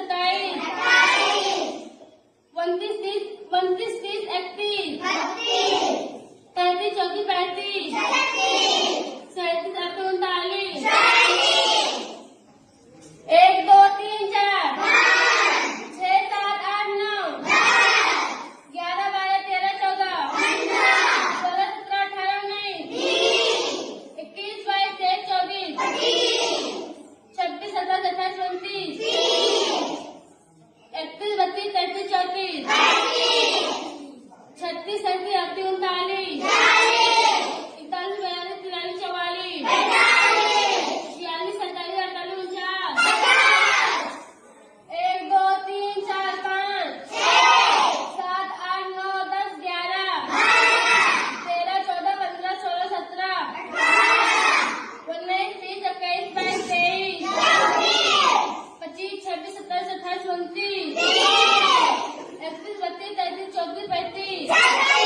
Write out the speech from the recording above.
27, 29, 30, 31, 33, 34, 35, 37, 38, 1, 2, 3, 4, 6, 7, 8, 9, 11, 12, 13, 14, 16, 17, 18, 19, 21, 22, 23, 24, 26, 27, 28, 29, 31, 32, 33, 34, 36, 37, 38, 39, 41, 42, 43, 44, 46, 47, 48, 49, 1, 2, 3, 4, 5, 7, 8, 9, 10, 11, 13, 14, 15, 16, 17, 19, 20, 21, 22, 25, 26, 27, 28, 29, 31, 32, 33, 34, 35,